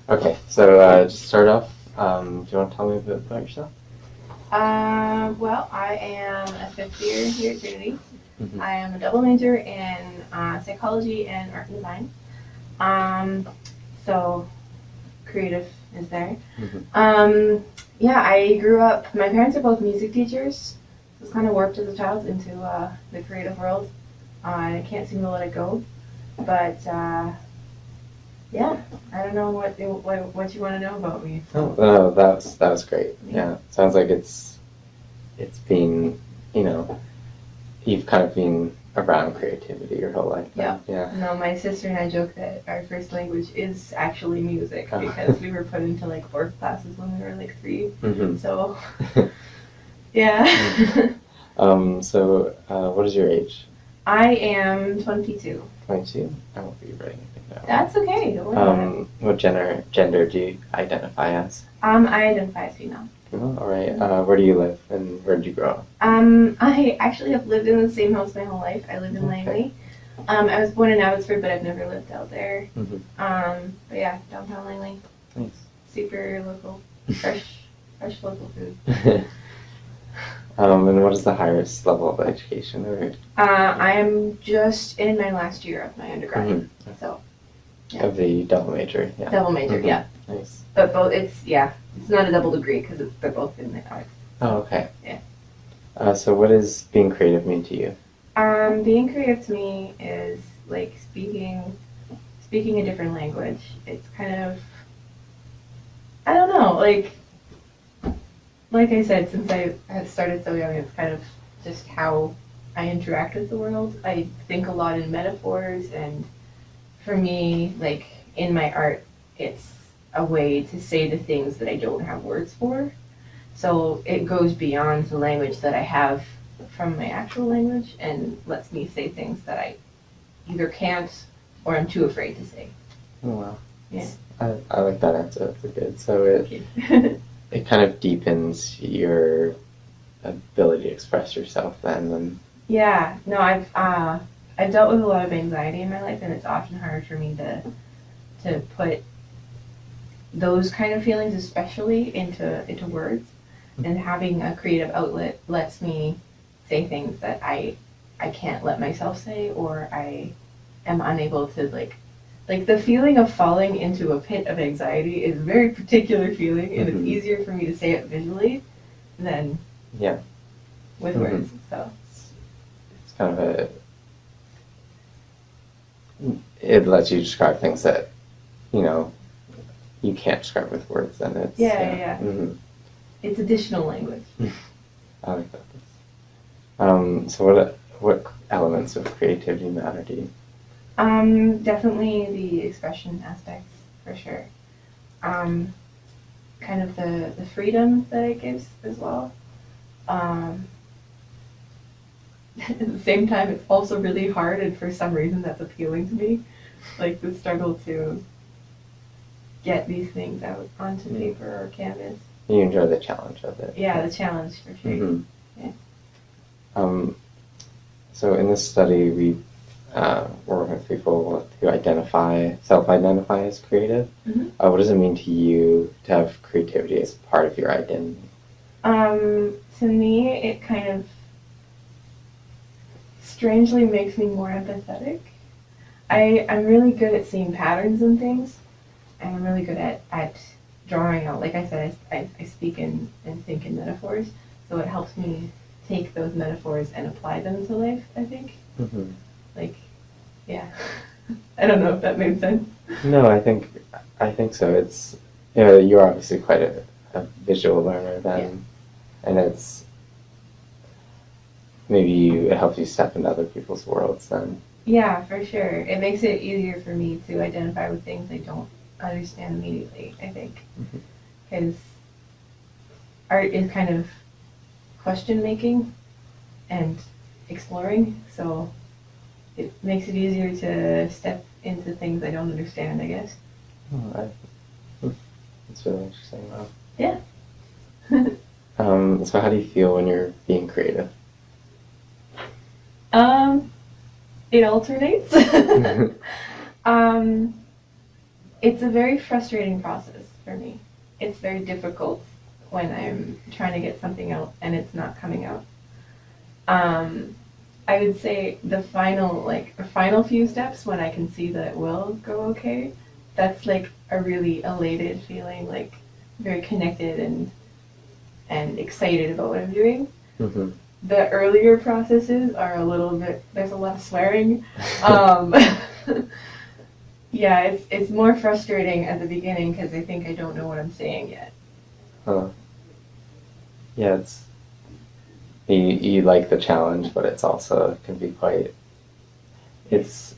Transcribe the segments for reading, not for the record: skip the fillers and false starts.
Okay, so just start off. Do you want to tell me a bit about yourself? Well, I am a fifth year here at Trinity. Mm-hmm. I am a double major in psychology and art and design. Um, so creative is there. Mm-hmm. Yeah, I grew up. My parents are both music teachers. So it's kind of warped as a child into the creative world. I can't seem to let it go. But yeah, I don't know what you want to know about me. Oh, no, that was great. Yeah, sounds like it's been, you know, you've kind of been around creativity your whole life. Yeah. Yeah. No, my sister and I joke that our first language is actually music because we were put into like fourth classes when we were like 3. Mm-hmm. So yeah. So what is your age? I am 22. 22. I won't be writing anything down. That's okay. Don't worry about it. What gender do you identify as? I identify as female. Oh, all right. Where do you live and where did you grow up? I actually have lived in the same house my whole life. I live in Langley. I was born in Abbotsford, but I've never lived out there. Mm-hmm. But yeah, downtown Langley. Nice. Super local, fresh local food. And what is the highest level of education? Or I am just in my last year of my undergrad. Mm-hmm. So yeah. Of the double major, yeah. Double major, Mm-hmm. yeah. Nice. But both, it's not a double degree because they're both in the arts. Oh, okay. Yeah. So what does being creative mean to you? Being creative to me is like speaking a different language. It's kind of, I don't know, like I said, since I had started so young, it's kind of just how I interact with the world. I think a lot in metaphors, and for me, like in my art, it's a way to say the things that I don't have words for. So it goes beyond the language that I have from my actual language and lets me say things that I either can't or I'm too afraid to say. Oh, wow. Yeah. I like that answer. That's good. So it kind of deepens your ability to express yourself then. And Yeah. No, I've dealt with a lot of anxiety in my life, and it's often hard for me to put those kind of feelings, especially into words. And having a creative outlet lets me say things that I can't let myself say, or I am unable to like the feeling of falling into a pit of anxiety is a very particular feeling, and it's easier for me to say it visually than with words. So it's kind of it lets you describe things that you can't describe with words. Then it's yeah. Mm-hmm. It's additional language. I like that. So what elements of creativity matter to you? Definitely the expression aspects, for sure. Kind of the freedom that it gives as well. At the same time, it's also really hard, and for some reason that's appealing to me. Like the struggle to get these things out onto paper or canvas. You enjoy the challenge of it. Yeah, the challenge, for sure. Mm-hmm. Yeah. So in this study, we we're working with people who self-identify as creative. Mm-hmm. What does it mean to you to have creativity as part of your identity? To me, it kind of strangely makes me more empathetic. I'm really good at seeing patterns in things, and I'm really good at drawing out. Like I said, I speak and think in metaphors, so it helps me take those metaphors and apply them to life, I think. Mm-hmm. Like, yeah. I don't know if that made sense. No, I think so. It's you're obviously quite a visual learner then, and it's it helps you step into other people's worlds then. Yeah, for sure. It makes it easier for me to identify with things I don't understand immediately, I think. Because art is kind of question making and exploring, so it makes it easier to step into things I don't understand, I guess. That's really interesting. Wow. Yeah. So how do you feel when you're being creative? It alternates. it's a very frustrating process for me. It's very difficult when I'm trying to get something out and it's not coming out. I would say the final few steps when I can see that it will go okay, that's like a really elated feeling, like very connected and excited about what I'm doing. Mm-hmm. The earlier processes are a little bit, there's a lot of swearing. Yeah, it's more frustrating at the beginning because I think I don't know what I'm saying yet. Huh. Yeah, you like the challenge, but it's also can be quite. There's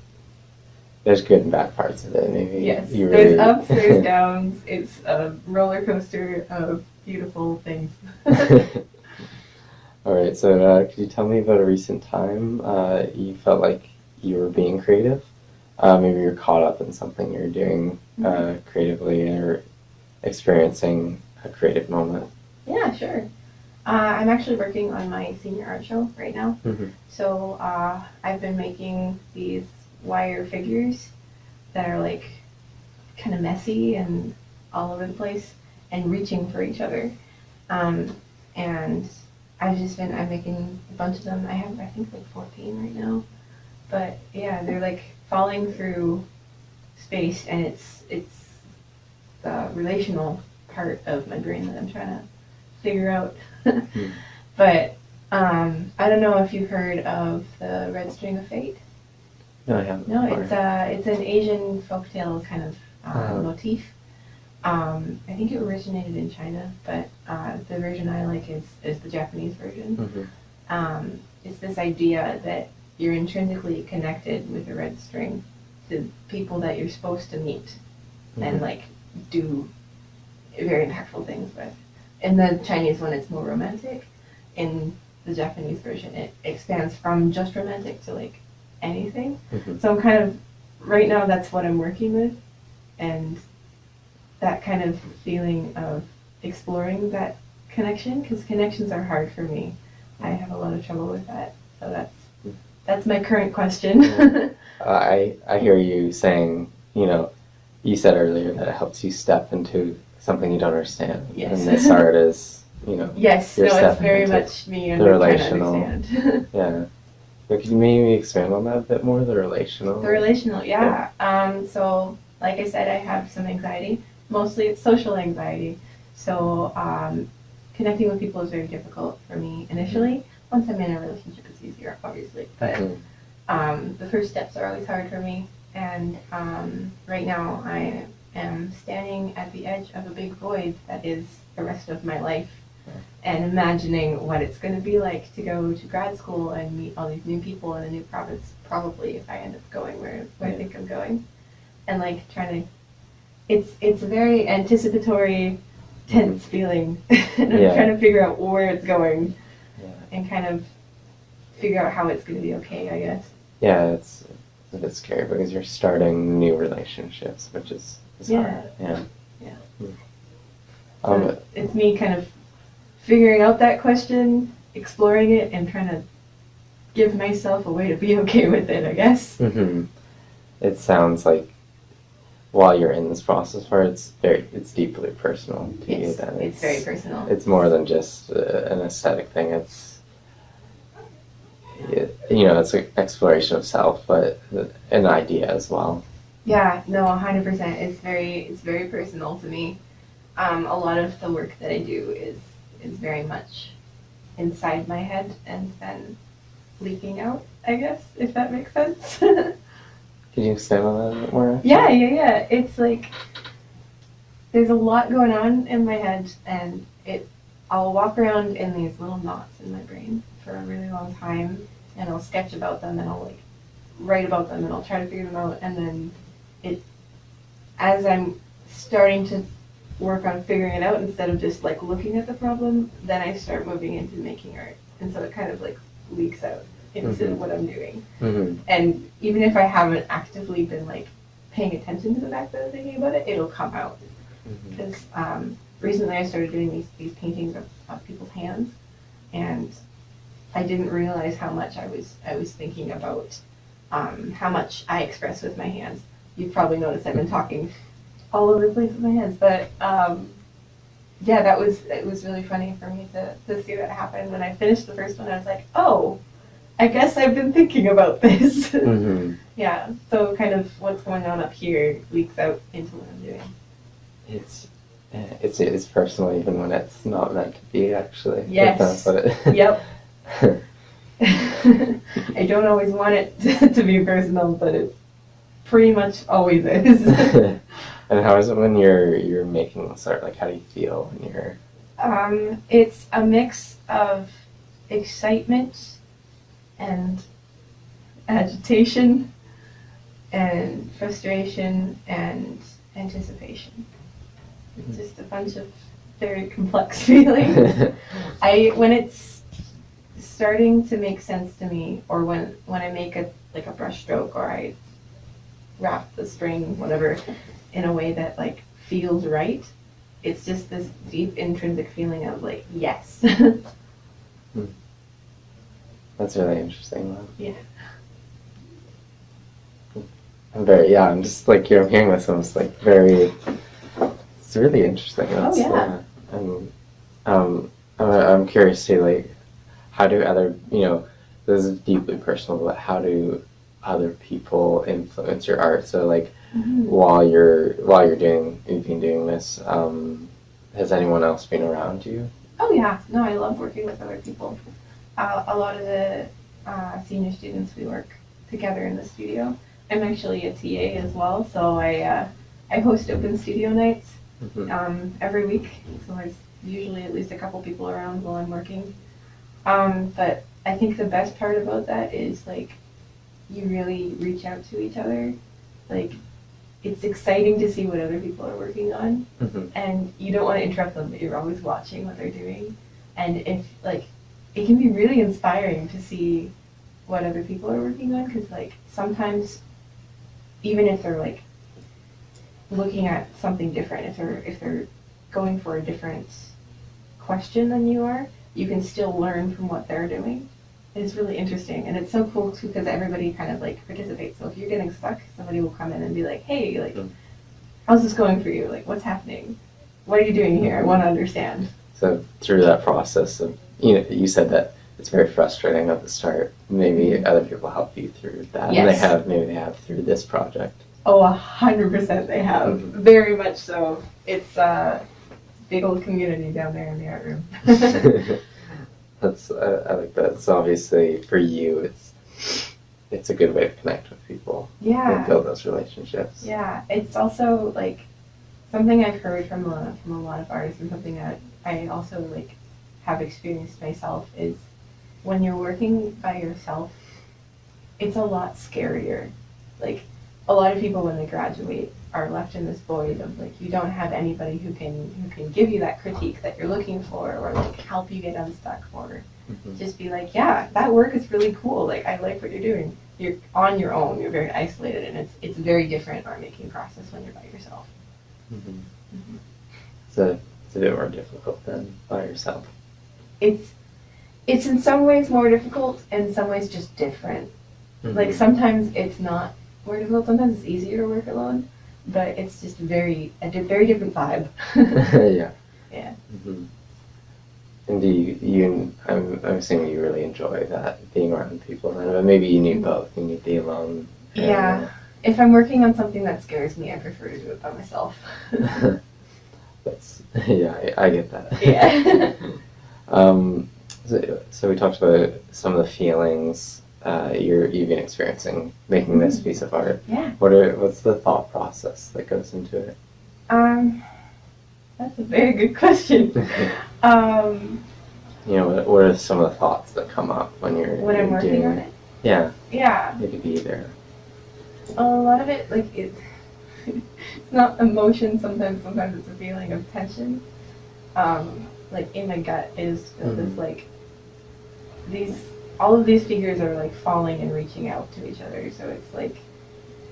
good and bad parts of it. Maybe Yes, you there's really. ups, there's downs. It's a roller coaster of beautiful things. All right, so could you tell me about a recent time you felt like you were being creative? Maybe you're caught up in something you're doing creatively or experiencing a creative moment. Yeah, sure. I'm actually working on my senior art show right now. Mm-hmm. So I've been making these wire figures that are like kind of messy and all over the place and reaching for each other. And I'm making a bunch of them. I have, I think, like 14 right now. But yeah, they're like falling through space, and it's the relational part of my brain that I'm trying to figure out. But I don't know if you've heard of the Red String of Fate. No, I haven't. No, before. it's an Asian folktale kind of motif. I think it originated in China, but the version I like is the Japanese version. Mm-hmm. It's this idea that you're intrinsically connected with the red string to people that you're supposed to meet and like do very impactful things with. In the Chinese one, it's more romantic. In the Japanese version, it expands from just romantic to like anything. Mm-hmm. So I'm kind of, right now that's what I'm working with, and that kind of feeling of exploring that connection, because connections are hard for me. I have a lot of trouble with that. So that's my current question. I hear you saying, you said earlier that it helps you step into something you don't understand. Yes. And this art is, Yes, you're no, it's stepping very into much me and the trying to relational. understand. Yeah. But could you maybe expand on that a bit more, the relational? The relational, yeah. So, like I said, I have some anxiety. Mostly it's social anxiety. So, connecting with people is very difficult for me initially. Once I'm in a relationship, it's easier, obviously. But the first steps are always hard for me. And right now, I am standing at the edge of a big void that is the rest of my life, and imagining what it's going to be like to go to grad school and meet all these new people in a new province, probably if I end up going where I think I'm going. And like trying to, it's a very anticipatory, tense feeling. And I'm trying to figure out where it's going and kind of figure out how it's going to be okay, I guess. Yeah, it's a bit scary because you're starting new relationships, which is hard. Yeah. So it's me kind of figuring out that question, exploring it, and trying to give myself a way to be okay with it, I guess. Mm-hmm. It sounds like while you're in this process where it's deeply personal to you. Then it's very personal. It's more than just an aesthetic thing. It's it's an exploration of self, but an idea as well. Yeah, no, 100%. It's very personal to me. A lot of the work that I do is very much inside my head and then leaking out, I guess, if that makes sense. Can you expand on that a bit more? Yeah. It's like there's a lot going on in my head, and I'll walk around in these little knots in my brain for a really long time, and I'll sketch about them, and I'll like write about them, and I'll try to figure them out, and then as I'm starting to work on figuring it out instead of just like looking at the problem, then I start moving into making art, and so it kind of like leaks out into what I'm doing. And even if I haven't actively been like paying attention to the fact that I'm thinking about it, it'll come out. Because recently I started doing these paintings of people's hands, and I didn't realize how much I was thinking about how much I express with my hands. You've probably noticed I've been talking all over the place with my hands. But yeah, it was really funny for me to see that happen. When I finished the first one, I was like, oh, I guess I've been thinking about this. Mm-hmm. Yeah, so kind of what's going on up here leaks out into what I'm doing. It's personal even when it's not meant to be, actually. Yes. That's what it. Yep. I don't always want it to be personal, but it pretty much always is. And how is it when you're making this art? Like, how do you feel when you're? It's a mix of excitement and agitation and frustration and anticipation. It's just a bunch of very complex feelings. When it's starting to make sense to me, or when I make a brush stroke, or I wrap the string, whatever, in a way that like feels right, it's just this deep intrinsic feeling of like, yes. That's really interesting, though. Yeah. I'm just like, I'm hearing this, I'm just like very, it's really interesting. Oh, yeah. I'm curious too, like, how do other, this is deeply personal, but how do other people influence your art? So like, while you've been doing this, has anyone else been around you? Oh yeah, no, I love working with other people. A lot of the senior students, we work together in the studio. I'm actually a TA as well, so I host open studio nights every week. So there's usually at least a couple people around while I'm working. But I think the best part about that is like you really reach out to each other. Like it's exciting to see what other people are working on, and you don't want to interrupt them, but you're always watching what they're doing. And if like it can be really inspiring to see what other people are working on, because like sometimes even if they're like looking at something different, if they're going for a different question than you are, you can still learn from what they're doing. It's really interesting, and it's so cool too because everybody kind of like participates. So if you're getting stuck, somebody will come in and be like, hey, like how's this going for you? Like what's happening? What are you doing here? I want to understand. So through that process of, you said that it's very frustrating at the start. Maybe other people help you through that. Yes. And maybe they have through this project. Oh, 100% they have. Very much so. It's a big old community down there in the art room. That's I like that. So obviously for you, it's a good way to connect with people. Yeah. And build those relationships. Yeah. It's also like something I've heard from a lot of artists, and something that I also like have experienced myself is when you're working by yourself, it's a lot scarier. Like a lot of people when they graduate are left in this void of like you don't have anybody who can give you that critique that you're looking for, or like help you get unstuck, or just be like, yeah, that work is really cool, like I like what you're doing. You're on your own, you're very isolated, and it's very different art making process when you're by yourself. So it's a bit more difficult than by yourself. It's in some ways more difficult, and in some ways just different. Like sometimes it's not more difficult, sometimes it's easier to work alone, but it's just a very different vibe. Yeah. Yeah. And do you I'm assuming you really enjoy that, being around people, but maybe you need both. You need the alone. Yeah. If I'm working on something that scares me, I prefer to do it by myself. I get that. Yeah. So we talked about some of the feelings you've been experiencing making this piece of art. Yeah. What's the thought process that goes into it? That's a very good question. What are some of the thoughts that come up when when I'm working on it? Yeah. Yeah. It could be either. A lot of it, like it's not emotion. Sometimes it's a feeling of tension. Like in my gut is this like all of these figures are like falling and reaching out to each other. So it's like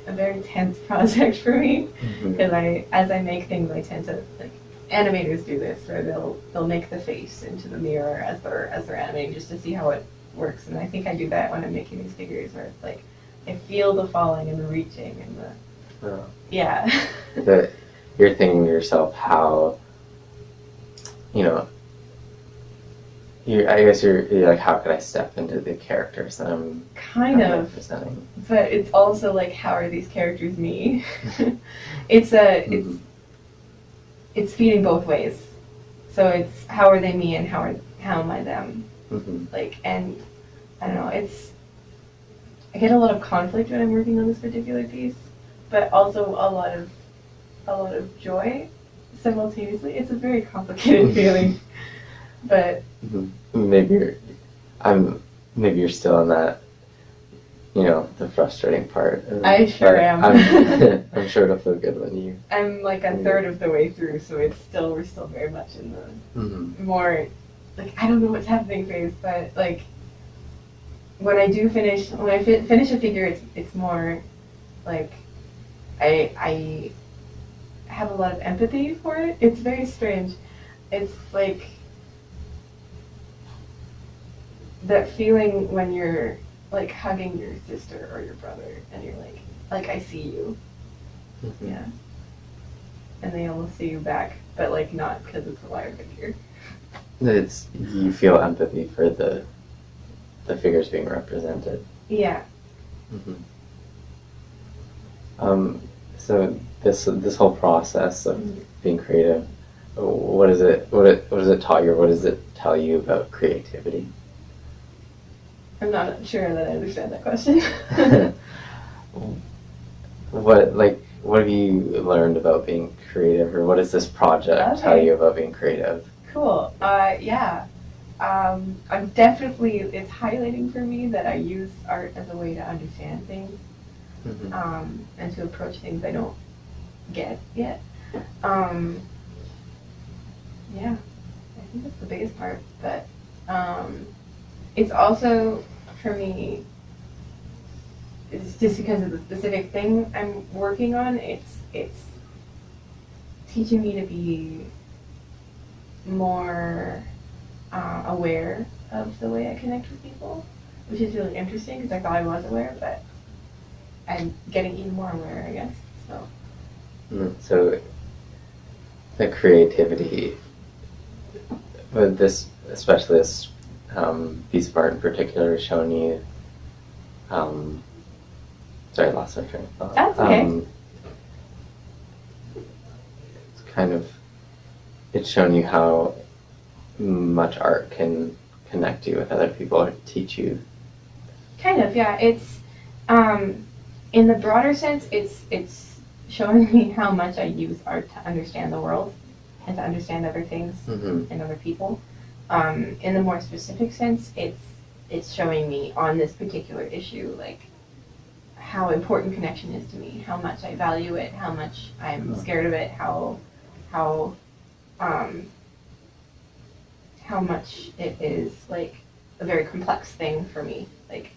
a very tense project for me because as I make things, I tend to like animators do this where they'll make the face into the mirror as they're animating just to see how it works. And I think I do that when I'm making these figures where it's like I feel the falling and the reaching and the yeah. you're thinking to yourself how, you know, I guess you're like, how could I step into the characters that I'm Kind of, representing? but it's also like, how are these characters me? it's a Mhm. it's feeding both ways. So it's how are they me and how am I them? Mhm. Like, and I don't know, I get a lot of conflict when I'm working on this particular piece, but also a lot of joy simultaneously. It's a very complicated feeling, but Mhm. Maybe I'm maybe you're still in that, the frustrating part. I sure But am. I'm sure it'll feel good when you. I'm like a third of the way through, so we're still very much in the Mhm. more like I don't know what's happening phase, but like when I finish a figure, it's more like I have a lot of empathy for it. It's very strange. It's like that feeling when you're like hugging your sister or your brother, and you're like I see you, Mhm. yeah, and they almost see you back, but like not because it's a wire figure. It's you feel empathy for the figures being represented. Yeah. Mhm. So this whole process of being creative, what is it? What does it taught you? Or what does it tell you about creativity? I'm not sure that I understand that question. What have you learned about being creative, or what does this project tell Okay. you about being creative? Cool. Yeah. I'm definitely, it's highlighting for me that I use art as a way to understand things, Mhm. and to approach things I don't get yet. Um, yeah, I think that's the biggest part. But it's also, for me, it's just because of the specific thing I'm working on, it's teaching me to be more aware of the way I connect with people, which is really interesting because I thought I was aware, but I'm getting even more aware, I guess. So So the creativity, but this, especially this piece of art in particular, is showing you. Sorry, I lost my train of thought. That's okay. It's kind of it's shown you how much art can connect you with other people or teach you. Kind of, yeah. It's in the broader sense, it's showing me how much I use art to understand the world and to understand other things Mm-hmm. and other people. In the more specific sense, it's showing me on this particular issue, like how important connection is to me, how much I value it, how much I'm scared of it, how um, how much it is like a very complex thing for me. Like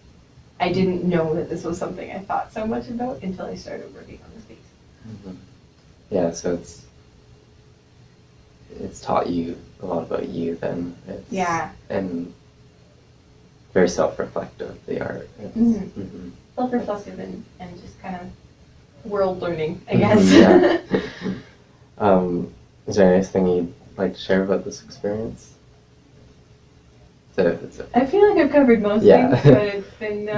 I didn't know that this was something I thought so much about until I started working on this piece. Mm-hmm. Yeah, so it's taught you a lot about you then. Yeah. And very self-reflective, the art. Mm-hmm. Mm-hmm. Self-reflective and just kind of world learning, I guess. Yeah. Is there anything you'd like to share about this experience? I feel like I've covered most things, but it's been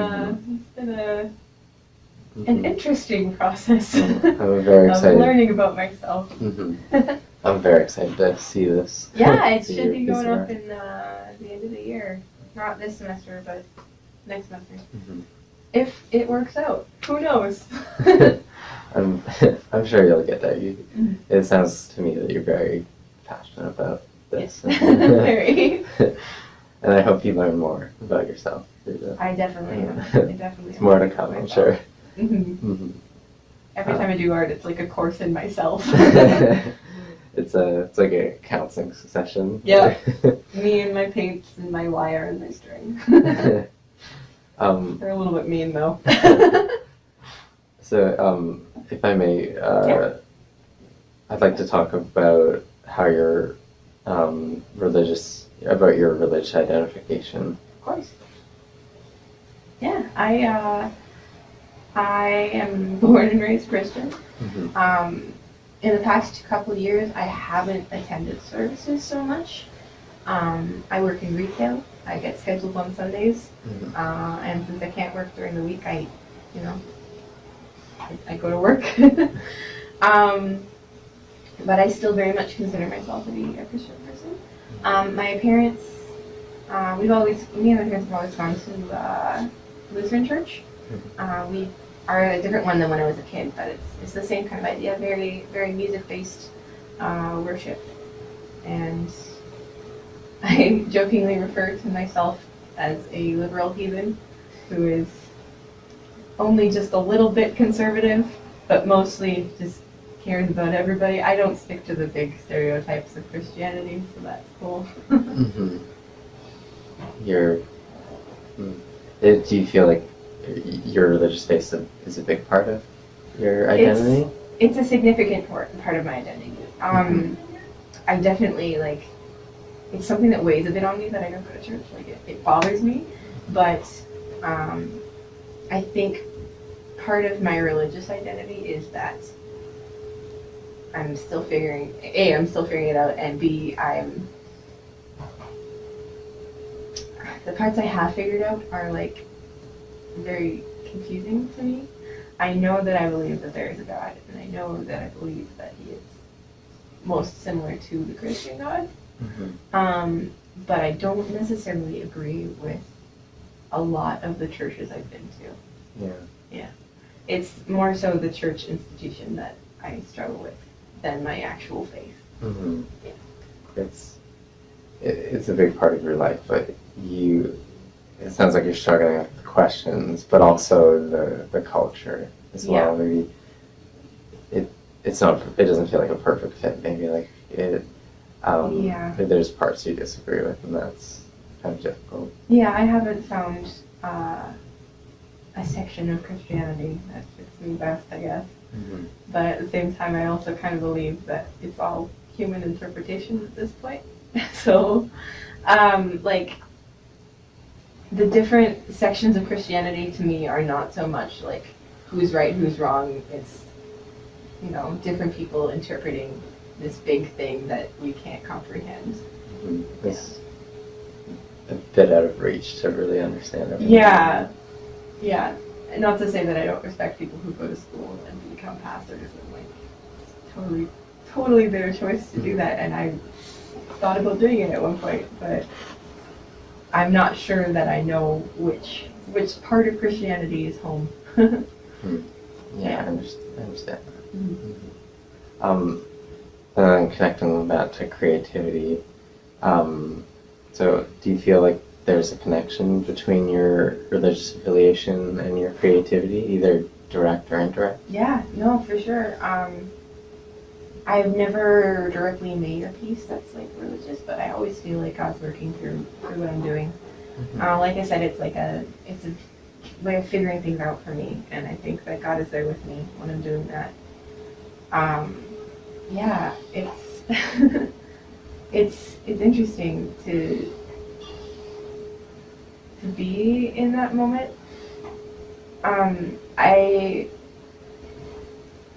an interesting process I'm very excited. of learning about myself. Mm-hmm. I'm very excited to see this. Yeah, it See should your be piece going of up art. in the end of the year. Not this semester, but next semester. Mm-hmm. If it works out. Who knows? I'm sure you'll get there. Mm-hmm. It sounds to me that you're very passionate about this. Yes. Very. And I hope you learn more about yourself through this. I definitely am. I definitely It's am. more to come, I'm sure. Mm-hmm. Mm-hmm. Every time I do art, it's like a course in myself. It's like a counseling session. Yeah. Me and my paints and my wire and my string. They're a little bit mean though. So, if I may, I'd like to talk about how your about your religious identification. Of course. Yeah, I am born and raised Christian. Mm-hmm. in the past couple of years, I haven't attended services so much. I work in retail. I get scheduled on Sundays, and since I can't work during the week, I go to work. But I still very much consider myself to be a Christian person. My parents, me and my parents have always gone to Lutheran church. We are a different one than when I was a kid, but it's the same kind of idea, very, very music-based worship. And I jokingly refer to myself as a liberal heathen who is only just a little bit conservative, but mostly just cares about everybody. I don't stick to the big stereotypes of Christianity, so that's cool. Mm-hmm. Do you feel like your religious faith is a big part of your identity? It's a significant part of my identity. I definitely, it's something that weighs a bit on me that I don't go to church. It bothers me, but I think part of my religious identity is that I'm still figuring it out, and B, the parts I have figured out are very confusing to me. I know that I believe that there is a God, and I know that I believe that He is most similar to the Christian God. Mm-hmm. But I don't necessarily agree with a lot of the churches I've been to. Yeah. It's more so the church institution that I struggle with than my actual faith. Mm-hmm. Yeah. It's a big part of your life, but it sounds like you're struggling with the questions, but also the culture as well. Yeah. Maybe it doesn't feel like a perfect fit. Maybe there's parts you disagree with, and that's kind of difficult. Yeah, I haven't found a section of Christianity that fits me best, I guess. Mm-hmm. But at the same time, I also kind of believe that it's all human interpretation at this point. So, the different sections of Christianity to me are not so much who's right, who's wrong. It's, different people interpreting this big thing that we can't comprehend. Mm-hmm. It's a bit out of reach to really understand everything. Yeah. And not to say that I don't respect people who go to school and become pastors, and totally their choice to do that, and I thought about doing it at one point, but I'm not sure that I know which part of Christianity is home. Yeah, I understand. Mm-hmm. And then connecting that to creativity, so do you feel like there's a connection between your religious affiliation and your creativity, either direct or indirect? Yeah, no, for sure. I've never directly made a piece that's religious, but I always feel like God's working through what I'm doing. Mm-hmm. Like I said, it's a way of figuring things out for me, and I think that God is there with me when I'm doing that. Yeah, it's it's interesting to be in that moment.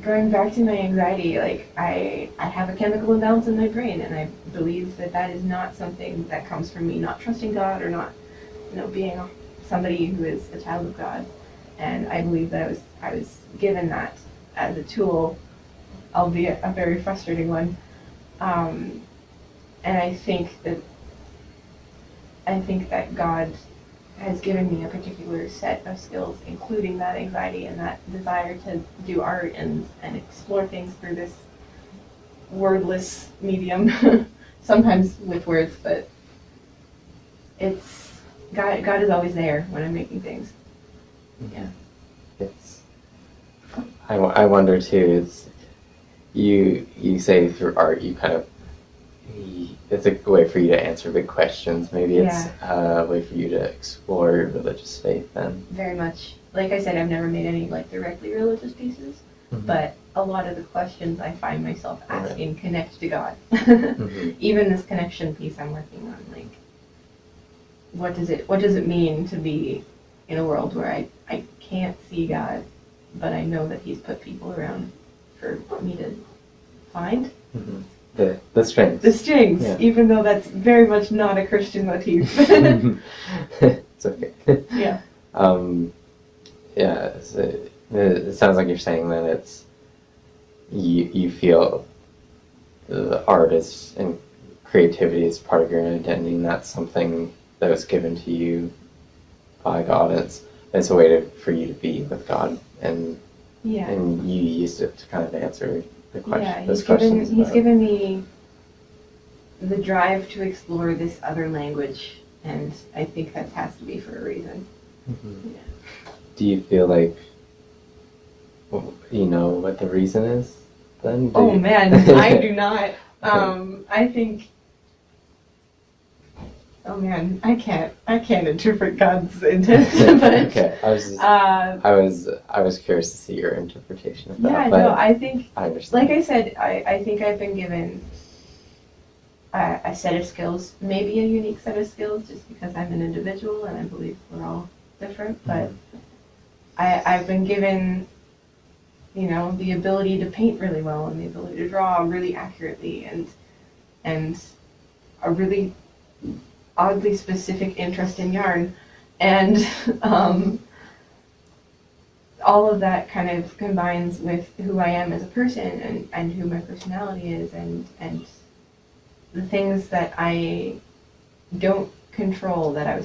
Going back to my anxiety, I have a chemical imbalance in my brain, and I believe that is not something that comes from me not trusting God or not, being somebody who is a child of God. And I believe that I was given that as a tool, albeit a very frustrating one. And I think that God has given me a particular set of skills, including that anxiety and that desire to do art and explore things through this wordless medium, sometimes with words, but it's God is always there when I'm making things. Yeah. I wonder too, you say through art you kind of, it's a way for you to answer big questions. Maybe it's a way for you to explore your religious faith then. Very much. Like I said, I've never made any directly religious pieces, mm-hmm. but a lot of the questions I find myself asking connect to God. Mm-hmm. Even this connection piece I'm working on, what does it mean to be in a world where I can't see God, but I know that He's put people around for me to find. Mm-hmm. The strings. The strings, Yeah. even though that's very much not a Christian motif. It's okay. Yeah. Yeah, so it sounds like you're saying that it's you feel the art is and creativity is part of your identity, and that's something that was given to you by God. It's a way for you to be with God, and Yeah. and you used it to kind of answer the question. Yeah, Those questions. he's given me the drive to explore this other language, and I think that has to be for a reason. Mhm. Yeah. Do you feel like you know what the reason is? Then? Oh man, I do not. I think. Oh man, I can't interpret God's intent, but Okay, I was curious to see your interpretation of that. yeah, but no, I think, I understand. like I said, I think I've been given a set of skills, maybe a unique set of skills, just because I'm an individual and I believe we're all different. But I've been given, the ability to paint really well and the ability to draw really accurately and a really oddly specific interest in yarn, and all of that kind of combines with who I am as a person and who my personality is and the things that I don't control, that I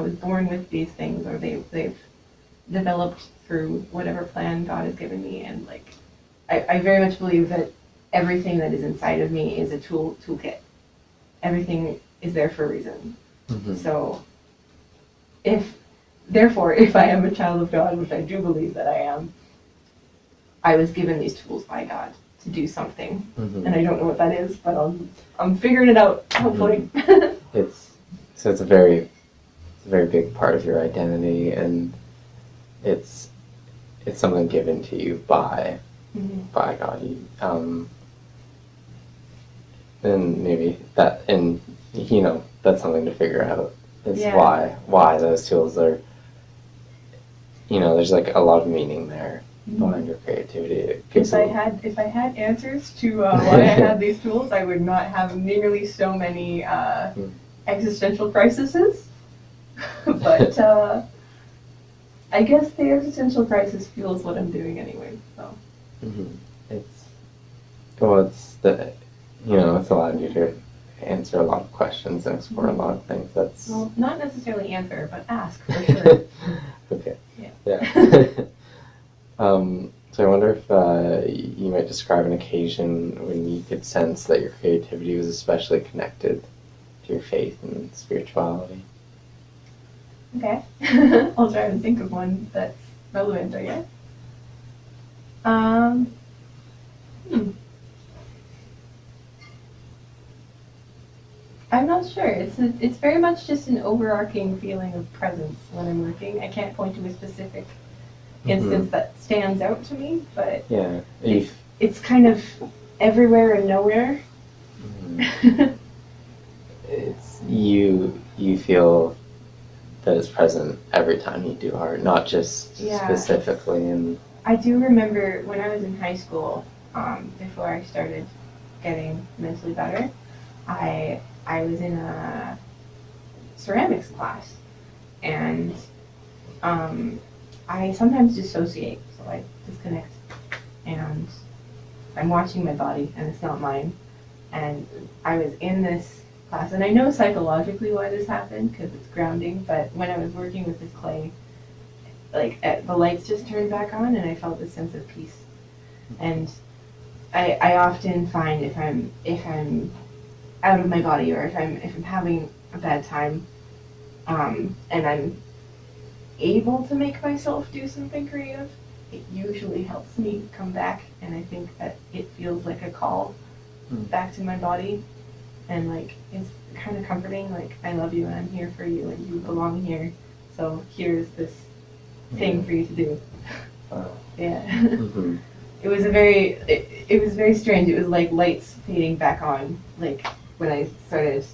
was born with these things, or they've developed through whatever plan God has given me. And like I very much believe that everything that is inside of me is a toolkit. Everything is there for a reason. Mm-hmm. So if I am a child of God, which I do believe that I am, I was given these tools by God to do something. Mm-hmm. And I don't know what that is, but I'm figuring it out, hopefully. Mm-hmm. It's a very big part of your identity, and it's something given to you by God. And maybe that, and that's something to figure out, is why those tools are, there's like a lot of meaning there behind your creativity. If I had answers to why I had these tools, I would not have nearly so many existential crises. But I guess the existential crisis fuels what I'm doing anyway. So it's allowed you to answer a lot of questions and explore a lot of things. Well, not necessarily answer, but ask for sure. Okay. Yeah. So I wonder if you might describe an occasion when you could sense that your creativity was especially connected to your faith and spirituality. Okay. I'll try and think of one that's relevant, I guess. I'm not sure. It's very much just an overarching feeling of presence when I'm working. I can't point to a specific instance that stands out to me, but yeah, it's kind of everywhere and nowhere. It's you feel that it's present every time you do art, not just specifically. And I do remember when I was in high school, before I started getting mentally better, I was in a ceramics class, and I sometimes dissociate, so I disconnect, and I'm watching my body, and it's not mine. And I was in this class, and I know psychologically why this happened, because it's grounding, but when I was working with this clay, like the lights just turned back on, and I felt this sense of peace. And I often find if I'm out of my body, or if I'm having a bad time, and I'm able to make myself do something creative, it usually helps me come back, and I think that it feels like a call back to my body, and like it's kind of comforting, like I love you and I'm here for you and you belong here, so here's this thing for you to do. Yeah. It was very strange. It was like lights fading back on, like when I started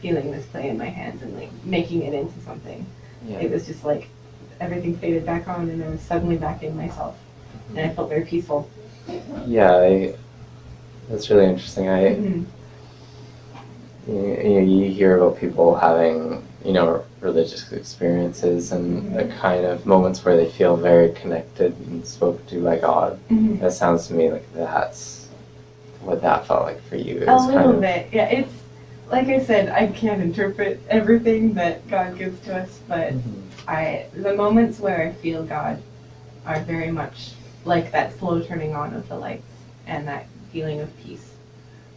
feeling this clay in my hands and like making it into something. Yeah. It was just like everything faded back on, and I was suddenly back in myself, and I felt very peaceful. Yeah, That's really interesting. Mhm. You hear about people having, religious experiences and the kind of moments where they feel very connected and spoken to by God. Mhm. That sounds to me like that's what that felt like for you. It A was little bit, yeah. It's like I said, I can't interpret everything that God gives to us, but the moments where I feel God are very much like that slow turning on of the lights and that feeling of peace.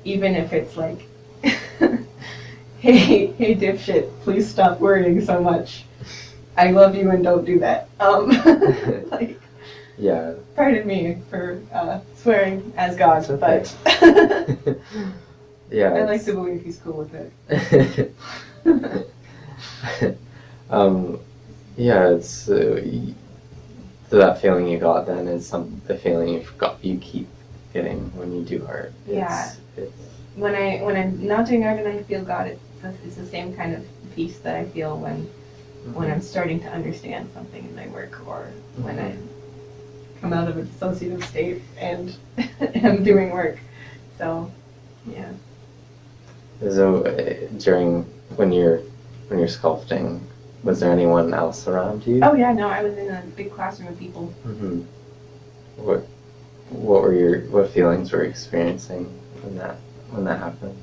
Even if it's like, hey dipshit, please stop worrying so much. I love you and don't do that. Like, Yeah. pardon me for swearing as God, It's but Yeah. I like to believe he's cool with it. Yeah, it's so that feeling you got then is the feeling you keep getting when you do art. Yeah. It's When I'm not doing art and I feel God, it's the same kind of peace that I feel when I'm starting to understand something in my work, or when I come out of a dissociative state and am doing work. So, yeah. So during when you're sculpting, was there anyone else around you? Oh yeah, no, I was in a big classroom of people. Mm-hmm. What feelings were you experiencing when that happened?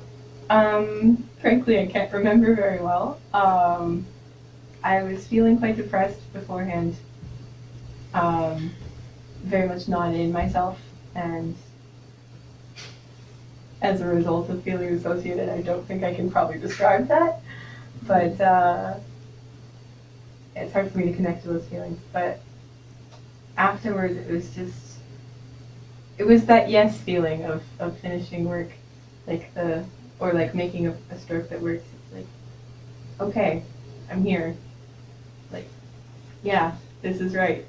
Frankly, I can't remember very well. I was feeling quite depressed beforehand. Very much not in myself, and as a result of feeling associated, I don't think I can probably describe that, but it's hard for me to connect to those feelings. But afterwards, it was that yes feeling of finishing work, or making a stroke that works. It's like, okay, I'm here. Like, yeah, this is right.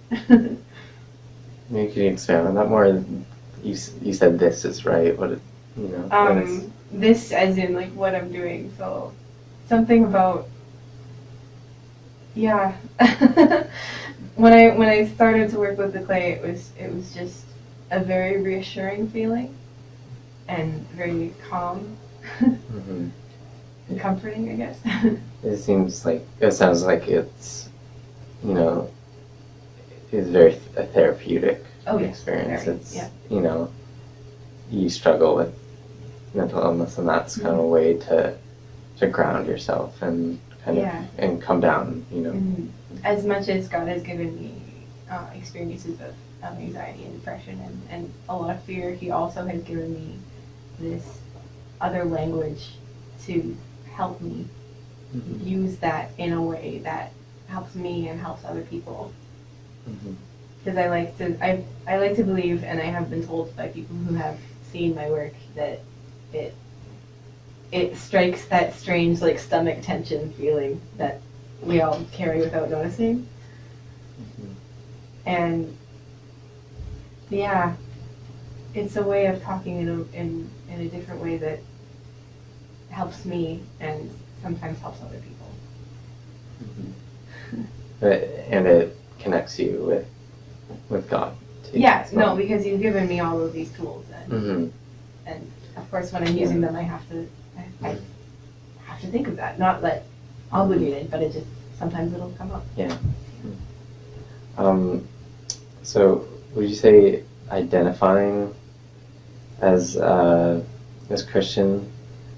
Maybe can you expand on that more? You said this is right. What This as in like what I'm doing. So something about, yeah. When I started to work with the clay, it was just a very reassuring feeling and very calm and comforting, I guess. It sounds like it's it's very a therapeutic experience. Very, it's yeah. You struggle with mental illness, and that's kind of a way to ground yourself and and come down. As much as God has given me experiences of anxiety and depression and a lot of fear, He also has given me this other language to help me use that in a way that helps me and helps other people. Because I like to believe, and I have been told by people who have seen my work, that it strikes that strange stomach tension feeling that we all carry without noticing. And yeah, it's a way of talking in a different way that helps me and sometimes helps other people. And it connects you with God too. Yeah, no, because you've given me all of these tools, and of course when I'm using them, I have to think of that, not obligated, but it just sometimes it'll come up. Yeah. So would you say identifying as Christian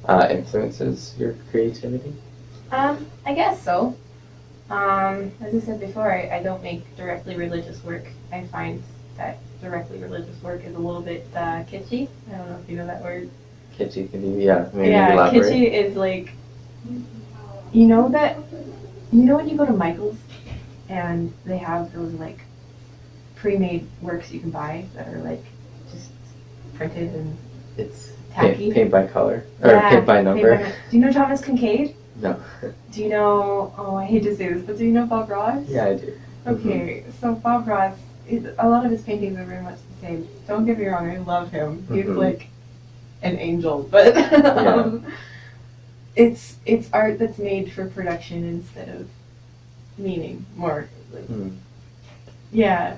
influences your creativity? I guess so. As I said before, I don't make directly religious work. I find that directly religious work is a little bit kitschy. I don't know if you know that word. Kitschy, maybe elaborate? Kitschy is like, you know when you go to Michael's and they have those pre-made works you can buy that are just printed and it's tacky. Paint by color or paint by number. Do you know Thomas Kincaid? No. Do you know? Oh, I hate to say this, but do you know Bob Ross? Yeah, I do. Okay, so Bob Ross, a lot of his paintings are very much the same. Don't get me wrong, I love him. He's like an angel, but it's art that's made for production instead of meaning. More yeah.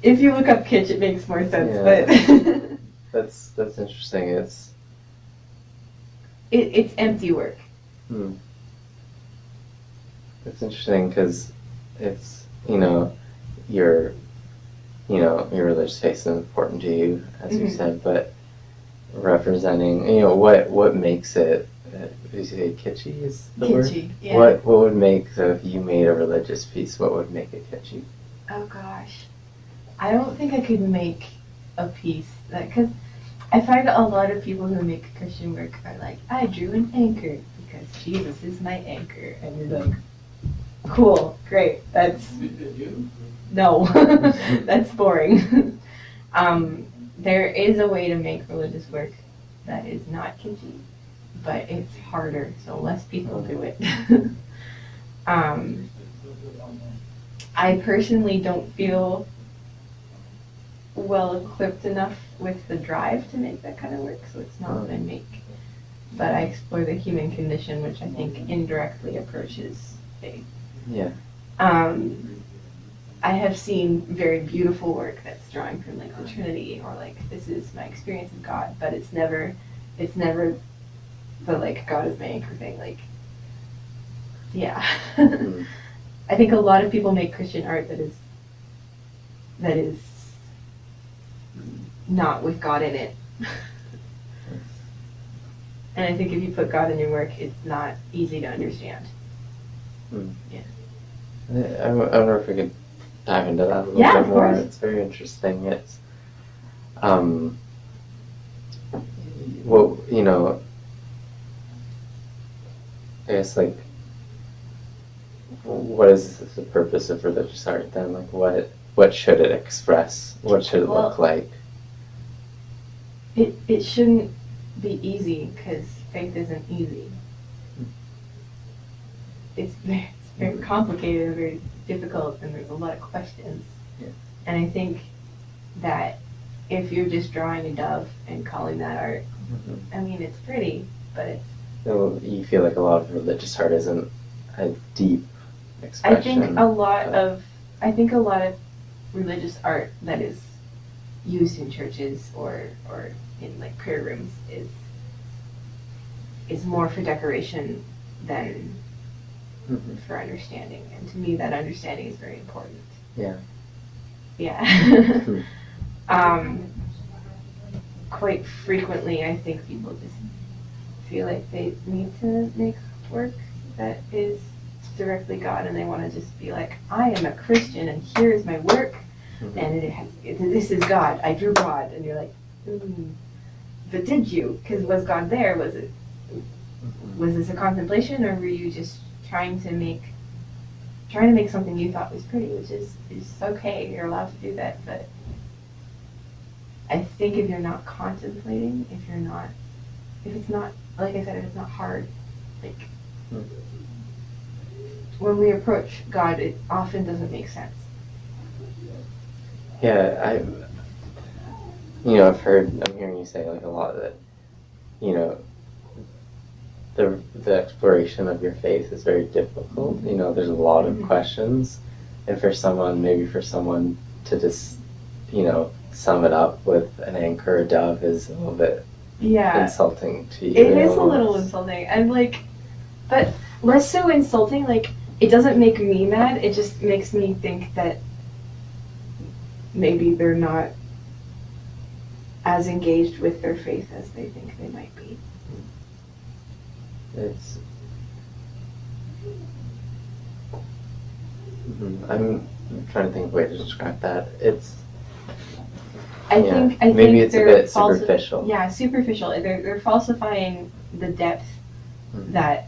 If you look up kitsch, it makes more sense. Yeah. But That's interesting. It's empty work. It's interesting because it's your your religious faith is important to you, as you said, but representing what makes it. Did you say kitschy is the word? Kitschy, yeah. What would make, so if you made a religious piece, what would make it kitschy? Oh gosh, I don't think I could make a piece because I find a lot of people who make Christian work are like, I drew an anchor because Jesus is my anchor, and you're like, cool, great, that's no, that's boring. There is a way to make religious work that is not kitschy, but it's harder, so less people do it. I personally don't feel well equipped enough with the drive to make that kind of work, so it's not what I make. But I explore the human condition, which I think indirectly approaches faith. Yeah. I have seen very beautiful work that's drawing from like the Trinity or like this is my experience of God, but it's never the like God is my anchor thing. Like, yeah. I think a lot of people make Christian art that is not with God in it. And I think if you put God in your work, it's not easy to understand. Yeah. I wonder if we could dive into that a little bit more. Course. It's very interesting. It's well, I guess like what is the purpose of religious art then? Like what should it express? What should it look like? It shouldn't be easy because faith isn't easy. It's very complicated and very difficult, and there's a lot of questions. Yeah. And I think that if you're just drawing a dove and calling that art, I mean, it's pretty, but it's... So you feel like a lot of religious art isn't a deep expression? I think a lot of religious art that is used in churches or in like prayer rooms is more for decoration than for understanding, and to me that understanding is very important. Yeah. Quite frequently I think people just feel like they need to make work that is directly God, and they want to just be like, I am a Christian and here's my work, and this is God, I drew God, and you're like, but did you? Because was God there? Was this a contemplation, or were you just trying to make something you thought was pretty, which is okay, you're allowed to do that, but I think if you're not contemplating, if it's not, like I said, if it's not hard, like when we approach God, it often doesn't make sense. Yeah, I'm hearing you say like a lot that, the exploration of your faith is very difficult. There's a lot of questions, and for someone to just, sum it up with an anchor, a dove is a little bit insulting to you. It is a little insulting, and but less so insulting. Like, it doesn't make me mad. It just makes me think that maybe they're not as engaged with their faith as they think they might be. I'm trying to think of a way to describe that. I think maybe it's a bit superficial. Yeah, superficial. They're falsifying the depth that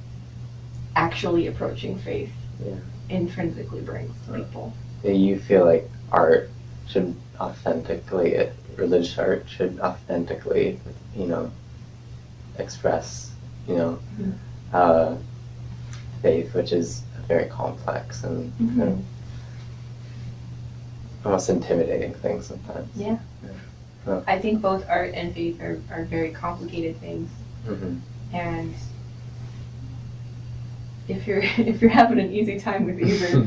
actually approaching faith intrinsically brings people. You feel like religious art should authentically, express, faith, which is very complex and almost intimidating thing sometimes. Yeah. I think both art and faith are very complicated things, and if you're having an easy time with either,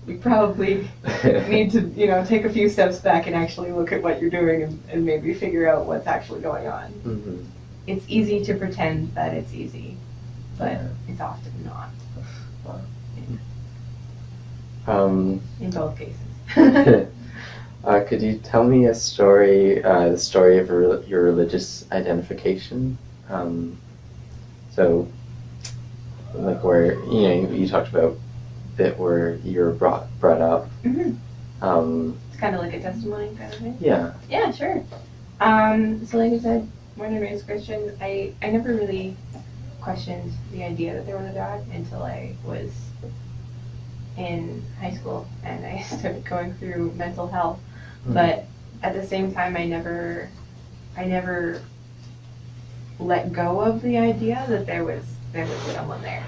you probably need to, take a few steps back and actually look at what you're doing and maybe figure out what's actually going on. Mm-hmm. It's easy to pretend that it's easy, but Yeah. it's often not. In both cases. Could you tell me a story, the story of your religious identification? So, like where you talked about bit where you were brought up. Mm-hmm. It's kind of like a testimony kind of thing. Yeah. Yeah, sure. So like I said, born and raised Christian. I never really questioned the idea that there was a God until I was in high school and I started going through mental health. Mm-hmm. But at the same time, I never let go of the idea that there was someone there.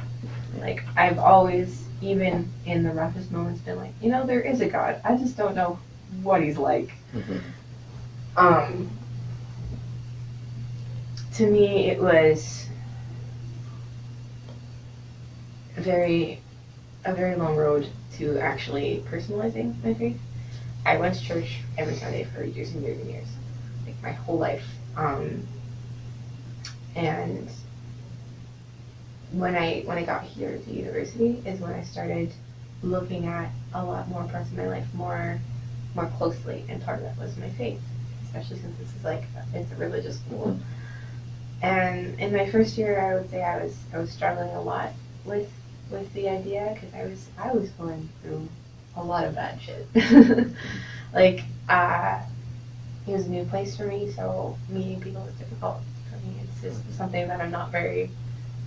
Like I've always, even in the roughest moments, been like, there is a God. I just don't know what he's like. Mm-hmm. To me, it was a very long road to actually personalizing my faith. I went to church every Sunday for years and years and years, like my whole life. And when I got here to university is when I started looking at a lot more parts of my life more closely, and part of that was my faith, especially since this is it's a religious school. And in my first year, I would say I was struggling a lot with the idea because I was going through a lot of bad shit. It was a new place for me, so meeting people was difficult for me. It's just something that I'm not very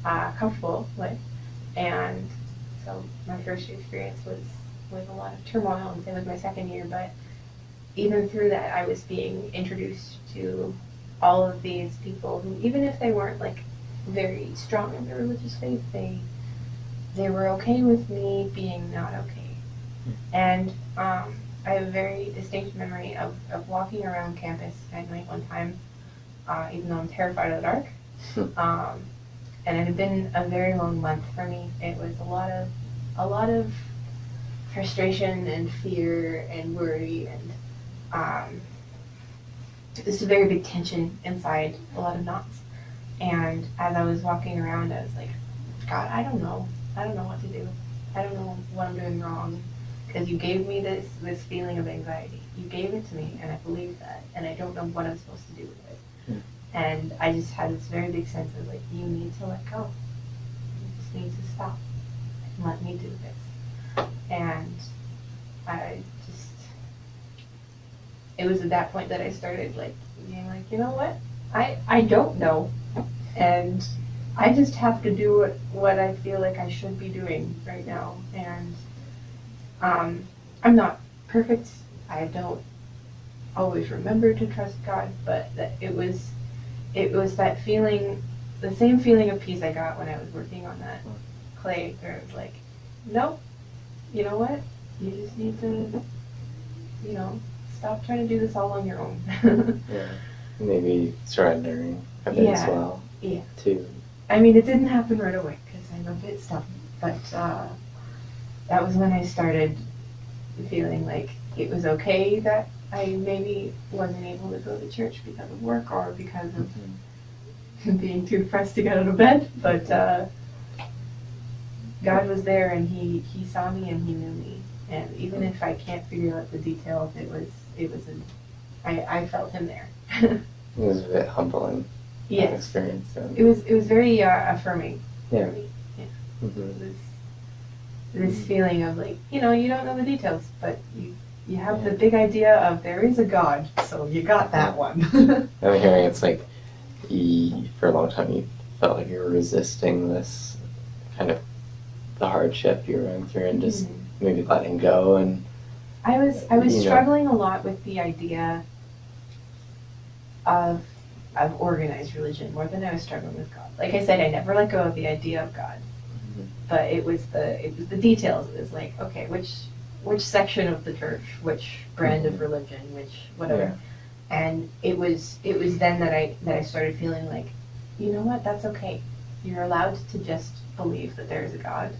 comfortable with, and so my first year experience was a lot of turmoil, and same with my second year. But even through that, I was being introduced to all of these people who, even if they weren't very strong in their religious faith, they were okay with me being not okay. And I have a very distinct memory of walking around campus at night one time, even though I'm terrified of the dark. And it had been a very long month for me. It was a lot of frustration and fear and worry, and just a very big tension inside, a lot of knots. And as I was walking around, I was like, God, I don't know what to do. I don't know what I'm doing wrong, because you gave me this feeling of anxiety. You gave it to me, and I believe that, and I don't know what I'm supposed to do with it. And I just had this very big sense of you need to let go. You just need to stop and let me do this. And it was at that point that I started being you know what? I don't know. And I just have to do what I feel like I should be doing right now. And I'm not perfect. I don't always remember to trust God, but it was that feeling, the same feeling of peace I got when I was working on that clay, where it was nope, you know what? You just need to, stop trying to do this all on your own. Yeah. Maybe surrendering a bit as well. Yeah. Too. I mean, it didn't happen right away because I'm a bit stubborn, but that was when I started feeling like it was okay that I maybe wasn't able to go to church because of work or because of being too depressed to get out of bed. But God was there, and He saw me and He knew me. And even if I can't figure out the details, I felt Him there. It was a bit humbling. Yes. Experience. It was very affirming. Yeah. For me. Yeah. Mm-hmm. It was this feeling of you don't know the details, but you have the big idea of there is a God, so you got that one. I'm hearing it's for a long time you felt like you were resisting this kind of the hardship you were going through, and just maybe letting go. And I was struggling a lot with the idea of organized religion more than I was struggling with God. Like I said, I never let go of the idea of God, but it was the details. It was okay, which section of the church, which brand of religion, which whatever. Yeah. And it was then that I started feeling you know what, that's okay. You're allowed to just believe that there is a God,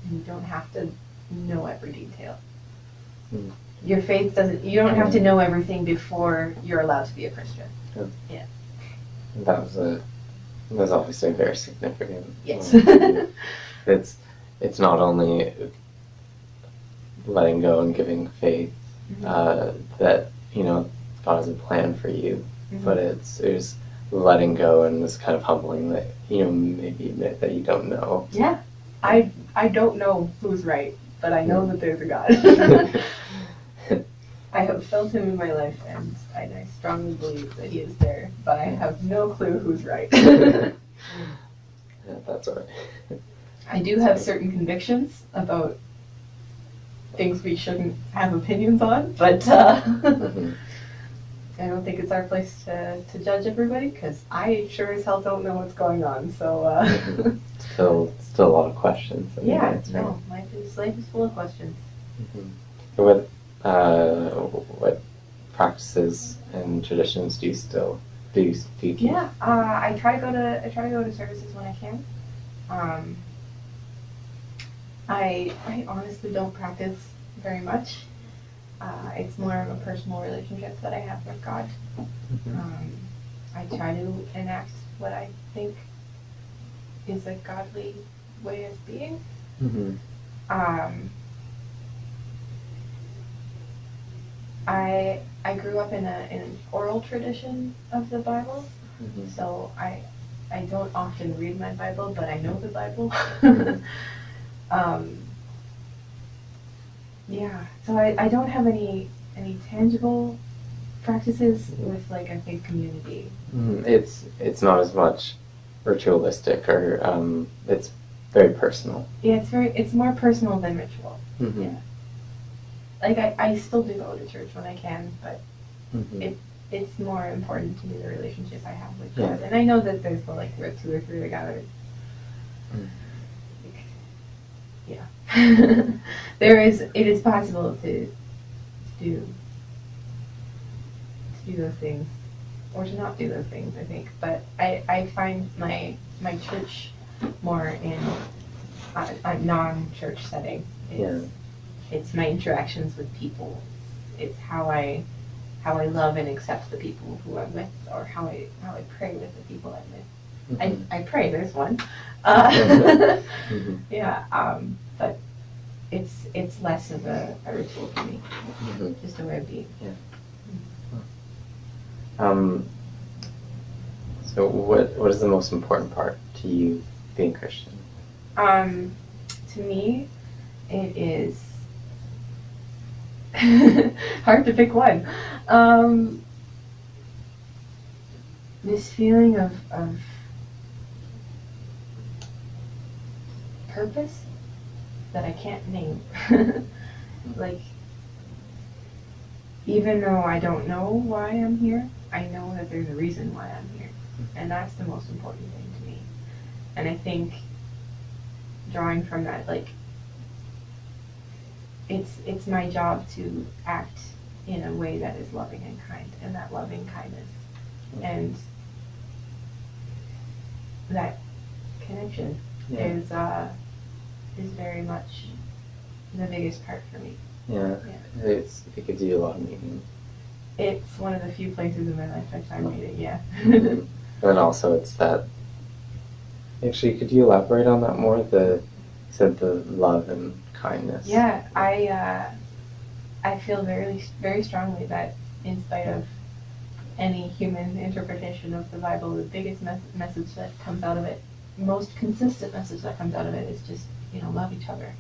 and you don't have to know every detail. Mm. Your faith doesn't, you don't have to know everything before you're allowed to be a Christian. Yeah. That's obviously very significant. Yes. It's not only letting go and giving faith that God has a plan for you, but it's letting go and this kind of humbling that maybe admit that you don't know. Yeah, I don't know who's right, but I know that there's a God. I have felt him in my life, and I strongly believe that he is there, but I have no clue who's right. Yeah, that's all right. I do have certain convictions about things we shouldn't have opinions on, but I don't think it's our place to judge everybody, because I sure as hell don't know what's going on, so... Still a lot of questions. Yeah, no, life is full of questions. What practices and traditions do you keep? Yeah, I try to go to services when I can. I honestly don't practice very much. It's more of a personal relationship that I have with God. I try to enact what I think is a godly way of being. I grew up in an oral tradition of the Bible, so I don't often read my Bible, but I know the Bible. Yeah, so I don't have any tangible practices with like a faith community. It's not as much ritualistic, or it's very personal. Yeah, it's more personal than ritual. Yeah. Like I still do go to church when I can, but it's more important to me the relationship I have with God. And I know that there's the like where 2 or 3 are gathered. Yeah. It is possible to do those things, or to not do those things, I think. But I find my church more in a non-church setting. It's my interactions with people. It's how I love and accept the people who I'm with, or how I pray with the people I'm with. I pray. There's one. Yeah. But it's less of a ritual for me. Just a way of being. Yeah. So what is the most important part to you being Christian? To me, it is hard to pick one. This feeling of purpose that I can't name. Like, even though I don't know why I'm here, I know that there's a reason why I'm here. And that's the most important thing to me. And I think drawing from that, like, it's my job to act in a way that is loving and kind, and that loving kindness and that connection is very much the biggest part for me. It gives you a lot of meaning. It's one of the few places in my life I find meaning. And then also it's that. Actually, could you elaborate on that more? You said the love and kindness. Yeah, I feel very, very strongly that in spite of any human interpretation of the Bible, the biggest message that comes out of it, most consistent message that comes out of it is just, love each other.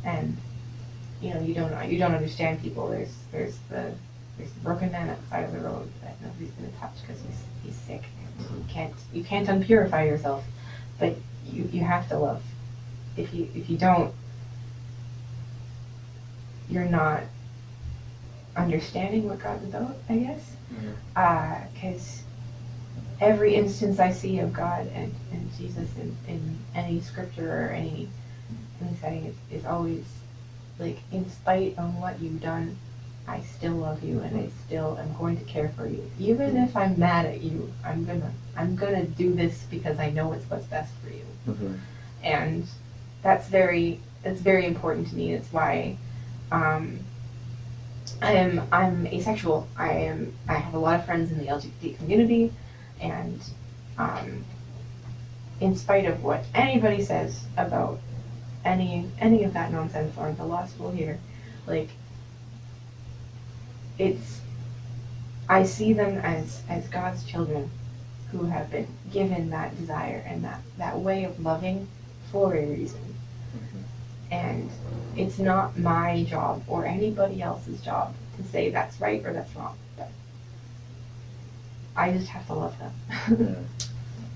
And, you don't understand people. There's the broken man at the side of the road that nobody's going to touch because he's sick. You can't unpurify yourself, but you have to love. If you don't, you're not understanding what God's about, I guess. Because every instance I see of God and Jesus in any scripture or any setting is always like, in spite of what you've done, I still love you, and I still am going to care for you. Even if I'm mad at you, I'm gonna do this because I know it's what's best for you. And that's very it's very important to me. It's why um, I'm asexual. I have a lot of friends in the LGBT community, and um, in spite of what anybody says about any of that nonsense or the law school here, like it's I see them as God's children who have been given that desire and that way of loving for a reason. And it's not my job or anybody else's job to say that's right or that's wrong. But I just have to love them.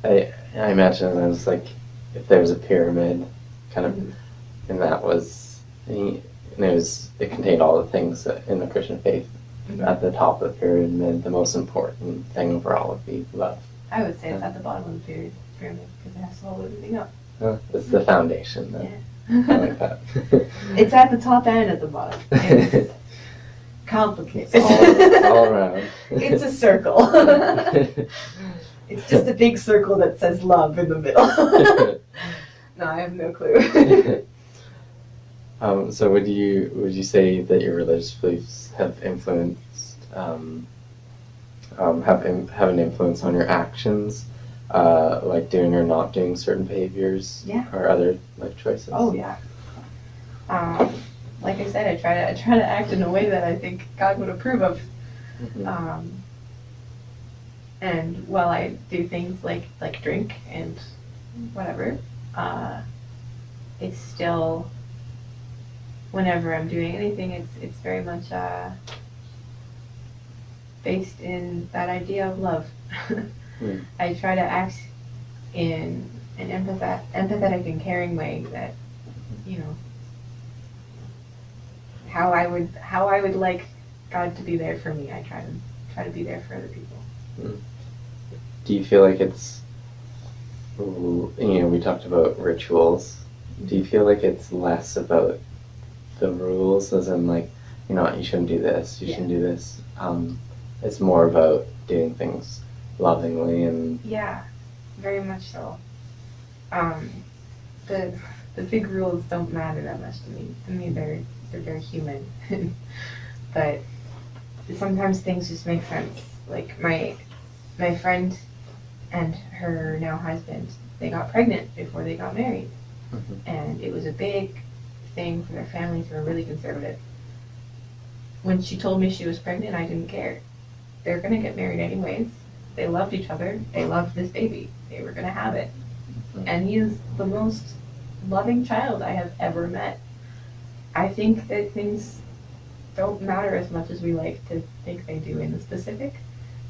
I imagine it was like if there was a pyramid, kind of, and that was, and it contained all the things in the Christian faith. At the top of the pyramid, the most important thing overall would be love. I would say it's at the bottom of the pyramid because it has to hold everything up. It's the foundation, though. Yeah. I like that. It's at the top and at the bottom. It's complicated. It's all around. It's a circle. It's just a big circle that says love in the middle. No, I have no clue. So would you say that your religious beliefs have influenced have an influence on your actions, like doing or not doing certain behaviors, or other life choices? Oh yeah. Like I said, I try to act in a way that I think God would approve of. Mm-hmm. And while I do things like drink and whatever, it's still, whenever I'm doing anything, it's very much based in that idea of love. I try to act in an empathetic and caring way that, you know, how I would like God to be there for me. I try to be there for other people. Do you feel like it's, we talked about rituals. Do you feel like it's less about the rules, as in like, you shouldn't do this, you shouldn't do this? It's more about doing things lovingly and... Yeah, very much so. The big rules don't matter that much to me. To me, they're very human. But sometimes things just make sense. Like my friend and her now husband, they got pregnant before they got married. Mm-hmm. And it was a big thing for their families who were really conservative. When she told me she was pregnant, I didn't care. They're going to get married anyways. They loved each other. They loved this baby. They were going to have it. Mm-hmm. And he is the most loving child I have ever met. I think that things don't matter as much as we like to think they do in the specific.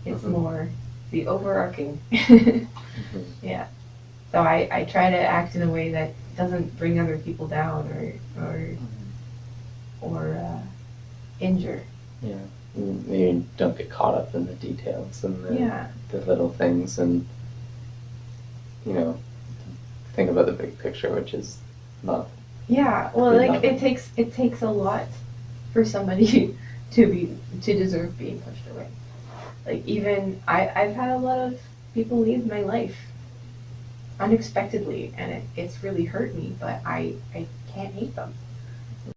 It's more the overarching. Yeah. So I try to act in a way that doesn't bring other people down or injure. Yeah. You don't get caught up in the details and the little things, and think about the big picture, which is love. Yeah. Well, like it takes a lot for somebody to deserve being pushed away. Like even I've had a lot of people leave my life unexpectedly, and it's really hurt me, but I can't hate them.